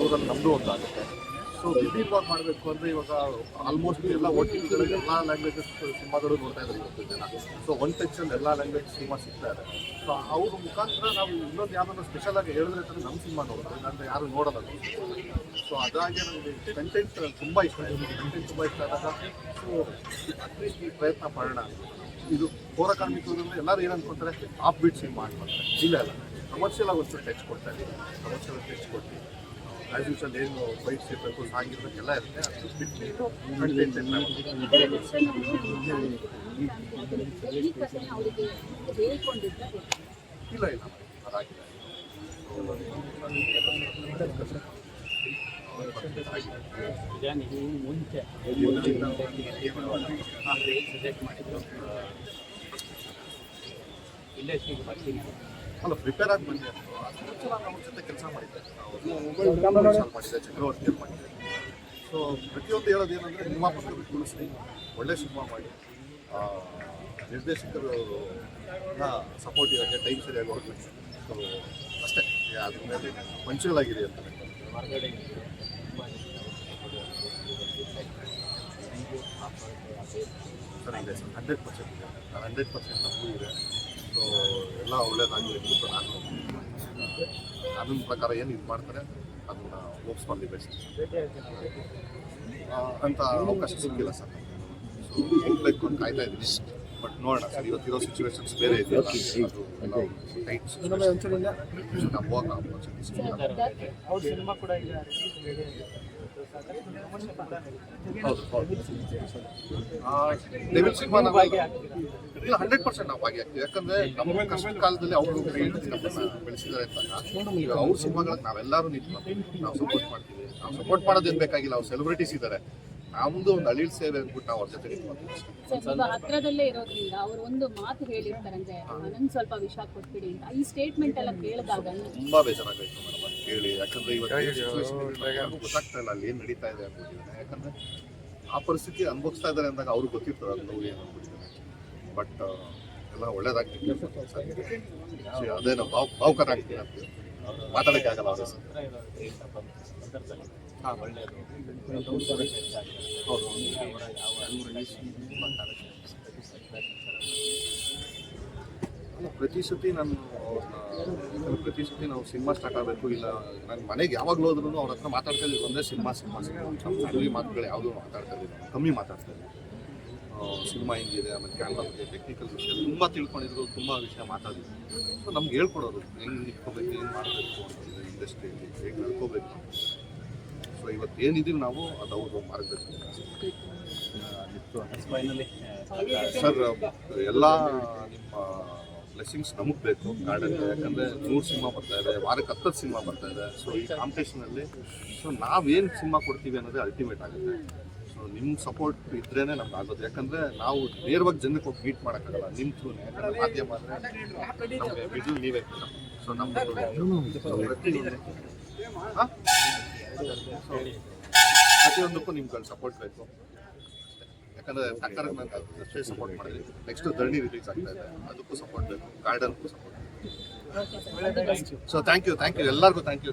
ನೂರಲ್ಲಿ ನಮ್ಮದು ಒಂದು ಆಗುತ್ತೆ. ಸೊ ವಿಭಿನ್ನವಾಗಿ ಮಾಡಬೇಕು ಅಂದರೆ ಇವಾಗ ಆಲ್ಮೋಸ್ಟ್ ಎಲ್ಲ OTTಗಳಲ್ಲಿ ಎಲ್ಲ ಲ್ಯಾಂಗ್ವೇಜಸ್ ಸಿನಿಮಾಗಳು ನೋಡ್ತಾ ಇದ್ದಾರೆ ಇವತ್ತು ಜನ. ಸೊ ಒನ್ ಟಚಲ್ಲಿ ಎಲ್ಲ ಲ್ಯಾಂಗ್ವೇಜ್ ಸಿನಿಮಾ ಸಿಗ್ತಾ ಇದೆ. ಸೊ ಅವ್ರ ಮುಖಾಂತರ ನಾವು ಇನ್ನೊಂದು ಯಾವುದನ್ನು ಸ್ಪೆಷಲಾಗಿ ಹೇಳಿದ್ರೆ ತಾನೇ ನಮ್ಮ ಸಿನಿಮಾ ನೋಡೋದು, ಇಲ್ಲಾಂದರೆ ಯಾರು ನೋಡೋಲ್ಲ. ಸೊ ಅದಾಗಿ ನನಗೆ ಕಂಟೆಂಟ್ ತುಂಬ ಇಷ್ಟ ಆಯಿತು. ಕಂಟೆಂಟ್ ತುಂಬ ಇಷ್ಟ ಆದಾಗ ಸೊ ಅಟ್ಲೀಸ್ಟ್ ಈ ಪ್ರಯತ್ನ ಮಾಡೋಣ. ಇದು ಪೌರ ಕಾರ್ಮಿಕರು ಎಲ್ಲರೂ ಏನು ಅನ್ಕೊತಾರೆ, ಆಫ್ ಬೀಟ್ ಸಿನಿಮಾ ಅನ್ಕೊತಾರೆ. ಇಲ್ಲ ಕಮರ್ಷಿಯಲ್ ಆಗಿ ಒಂದು ಟಚ್ ಕೊಡ್ತಾ ಇದ್ದೀವಿ. ಕಮರ್ಷಿಯಲ್ ಟಚ್ ಕೊಟ್ಟು ಆ್ಯಸ್ ಯೂಶಲ್ ಏನು ಫೈಟ್ಸ್ ಇರಬೇಕು, ಸಾಂಗ್ ಇರಬೇಕೆಲ್ಲ ಇರುತ್ತೆ. ಅದು ಬಿಟ್ಟು ಕಂಟೆಂಟ್ ಇಲ್ಲ ಅದಾಗಿದೆ. ಅಲ್ಲ ಪ್ರಿಪೇರ್ ಆಗಿ ಬಂದೆ. ನಾನು ಅವ್ರ ಜೊತೆ ಕೆಲಸ ಮಾಡಿದ್ದೆ, ಮಾಡಿದ್ದೆ, ಚಕ್ರವರ್ತಿಯಲ್ಲಿ ಮಾಡಿದ್ದೆ. ಸೊ ಪ್ರತಿಯೊಂದು ಹೇಳೋದೇನೆಂದರೆ ನಿರ್ಮಾಪಕರು ತುಳಿಸಿ ಒಳ್ಳೆ ಸಿನಿಮಾ ಮಾಡಿ ನಿರ್ದೇಶಕರು ಸಪೋರ್ಟ್ ಇರೋಕ್ಕೆ ಟೈಮ್ ಸರಿಯಾಗಿ ಹೋಗ್ಬೇಕು. ಸೊ ಅಷ್ಟೇ, ಅದ್ರ ಮೇಲೆ ಪಂಚುವಲ್ ಆಗಿದೆ ಅಂತ ಸರ್ ಇದೆ ಸರ್. 100% ಇದೆ. 100% ನಮಗೂ ಇದೆ. ಸೊ ಎಲ್ಲ ಒಳ್ಳೇದಾಗಲಿ ಅಂದ್ಬಿಟ್ಟು ನನ್ನ ಪ್ರಕಾರ ಏನು ಇದು ಮಾಡ್ತಾರೆ ಅದನ್ನು ಹೋಪ್ಸ್ ಫಾರ್ ದಿ ಬೆಸ್ಟ್ ಅಂತ ಅವಕಾಶ ಸಿಕ್ಕಿಲ್ಲ ಸರ್. ಸೊ ಹೋಗ್ಬೇಕು ಅಂತ ಕಾಯ್ತಾ ಇದ್ದೀನಿ. ಬಟ್ ನೋಡೋಣ ಸರ್, ಇವತ್ತಿರೋ ಸಿಚುವೇಶನ್ಸ್ ಬೇರೆ ಇದೆಯಲ್ಲ, ಅದು ಎಲ್ಲ ಟೈಟ್ ಸಿಚುವೇಶನ್. ನಾವು ಡೆವಿಲ್ ಸಿನಿಮಾ ನಾವು ಇಲ್ಲ 100% ನಾವು ಭಾಗಿ ಆಗ್ತೀವಿ. ಯಾಕಂದರೆ ನಮ್ಮ ಕಷ್ಟ ಕಾಲದಲ್ಲಿ ಅವರು ನಮ್ಮನ್ನು ಬೆಳೆಸಿದ್ದಾರೆ ಅಂದಾಗ ಅವ್ರ ಸಿನಿಮಾಗಳಿಗೆ ನಾವೆಲ್ಲರೂ ನಿಂತು ನಾವು ಸಪೋರ್ಟ್ ಮಾಡ್ತೀವಿ. ನಾವು ಸಪೋರ್ಟ್ ಮಾಡೋದೇನು ಬೇಕಾಗಿಲ್ಲ. ಅವ್ರು ಸೆಲೆಬ್ರಿಟೀಸ್ ಇದ್ದಾರೆ, ನಮ್ದು ಒಂದು ಅಳಿಲ್ ಸೇವೆ ಅಂದ್ಬಿಟ್ಟು ನಾವು ಅವ್ರ ಜೊತೆ ನಿಂತ್ಕೊಳ್ತೀವಿ. ಹತ್ರದಲ್ಲೇ ಇರೋದ್ರಿಂದ ಅವರು ಒಂದು ಮಾತು ಹೇಳಿರ್ತಾರಂತೆ, ನನಗೆ ಸ್ವಲ್ಪ ವಿಷ ಕೊಟ್ಬಿಡಿ ಅಂತ. ಈ ಸ್ಟೇಟ್ಮೆಂಟ್ ಎಲ್ಲ ಕೇಳಿದಾಗ ತುಂಬಾ ಬೇಜಾರಾಗೈತೆ ಮೇಡಮ್ ಅದು ಕೇಳಿ. ಯಾಕಂದ್ರೆ ಇವತ್ತು ಗೊತ್ತಾಗ್ತಾ ಇಲ್ಲ ಅಲ್ಲಿ ಏನು ನಡೀತಾ ಇದೆ ಅಂದ್ಬಿಟ್ಟಿದ್ದಾನೆ. ಯಾಕಂದ್ರೆ ಆ ಪರಿಸ್ಥಿತಿ ಅನುಭವಿಸ್ತಾ ಇದ್ದಾರೆ ಅಂದಾಗ ಅವ್ರಿಗೆ ಗೊತ್ತಿರ್ತದೆ ಅದು ನೋವು ಏನು ಅಂದ್ಬಿಟ್ಟಿದ್ದಾನೆ. ಬಟ್ ಎಲ್ಲ ಒಳ್ಳೇದಾಗ್ತಿದೆ. ಅದೇ ನಾವು ಭಾವುಕರಾಗ್ತೀವಿ ಅಂತ ಮಾತಾಡೋಕ್ಕೆ ಆಗಲ್ಲ ಅವ್ರ ಪ್ರತಿ ಸತಿ ನಾವು ಸಿನಿಮಾ ಸ್ಟಾರ್ಟ್ ಆಗಬೇಕು ಇಲ್ಲ ನನ್ನ ಮನೆಗೆ ಯಾವಾಗಲೂ ಹೋದ್ರೂ ಅವ್ರ ಹತ್ರ ಮಾತಾಡ್ತಾ ಇದ್ದೀವಿ ಒಂದೇ ಸಿನಿಮಾ ಮಾತುಗಳು ಯಾವುದೂ ಮಾತಾಡ್ತಾ ಇದ್ದೀವಿ, ಕಮ್ಮಿ ಮಾತಾಡ್ತಾ ಇದ್ದೀವಿ. ಸಿನಿಮಾ ಹಿಂಗಿದೆ, ಆಮೇಲೆ ಕ್ಯಾಮ್ರಾ ಬಗ್ಗೆ ಟೆಕ್ನಿಕಲ್ ವಿಷಯ ತುಂಬ ತಿಳ್ಕೊಂಡಿದ್ರು, ತುಂಬ ವಿಷಯ ಮಾತಾಡಿದ್ರು. ಸೊ ನಮ್ಗೆ ಹೇಳ್ಕೊಡೋರು ಹೆಂಗೆ ನಿಂತ್ಕೋಬೇಕು, ಏನು ಮಾಡಬೇಕು ಅಂತಂದರೆ ಇಂಡಸ್ಟ್ರಿಯಲ್ಲಿ ಹೇಗೆ ನಡ್ಕೋಬೇಕು. ಸೊ ಇವತ್ತು ಏನಿದ್ದೀವಿ ನಾವು ಅದು ಅವರು ಮಾರ್ಗದರ್ಶನ. ಸರ್ ಎಲ್ಲ ನಿಮ್ಮ ಬ್ಲೆಸ್ಸಿಂಗ್ಸ್ ನಮಗೆ ಬೇಕು ಗಾರ್ಡನ್. ಯಾಕಂದರೆ 100 ಸಿನಿಮಾ ಬರ್ತಾ ಇದೆ, ವಾರಕ್ಕೆ 10 ಸಿನಿಮಾ ಬರ್ತಾ ಇದೆ. ಸೊ ಈ ಕಾಂಪಿಟೇಷನಲ್ಲಿ ಸೊ ನಾವೇನು ಸಿನಿಮಾ ಕೊಡ್ತೀವಿ ಅನ್ನೋದೇ ಅಲ್ಟಿಮೇಟ್ ಆಗುತ್ತೆ. ಸೊ ನಿಮ್ಮ ಸಪೋರ್ಟ್ ಇದ್ರೇ ನಮ್ಗೆ ಆಗೋದು. ಯಾಕಂದರೆ ನಾವು ನೇರವಾಗಿ ಜನಕ್ಕೆ ಹೋಗಿ ಮೀಟ್ ಮಾಡೋಕ್ಕಾಗಲ್ಲ ನಿಮ್ಮ ಥ್ರೂನೇ. ಯಾಕಂದರೆ ಮಾಧ್ಯಮ ಅಂದರೆ ನಮಗೆ ಮಿಡ್ಲ್ ನೀವೇ. ಸೊ ನಮ್ಮ ಪ್ರತಿಯೊಂದಕ್ಕೂ ನಿಮ್ಗೆ ಸಪೋರ್ಟ್ ಬೇಕು. ಯಾಕಂದರೆ ಸರ್ಕಾರಕ್ಕೆ ನಂಗೆ ಅಷ್ಟೇ ಸಪೋರ್ಟ್ ಮಾಡಿದ್ವಿ. ನೆಕ್ಸ್ಟ್ ಧರಣಿ ರಿಲೀಸ್ ಆಗ್ತಾ ಇದೆ, ಅದಕ್ಕೂ ಸಪೋರ್ಟ್ ಬೇಕು, ಗಾರ್ಡನ್ಗೂ ಸಪೋರ್ಟ್ ಬೇಕು. ಸೊ ಥ್ಯಾಂಕ್ ಯು ಎಲ್ಲರಿಗೂ ಥ್ಯಾಂಕ್ ಯು.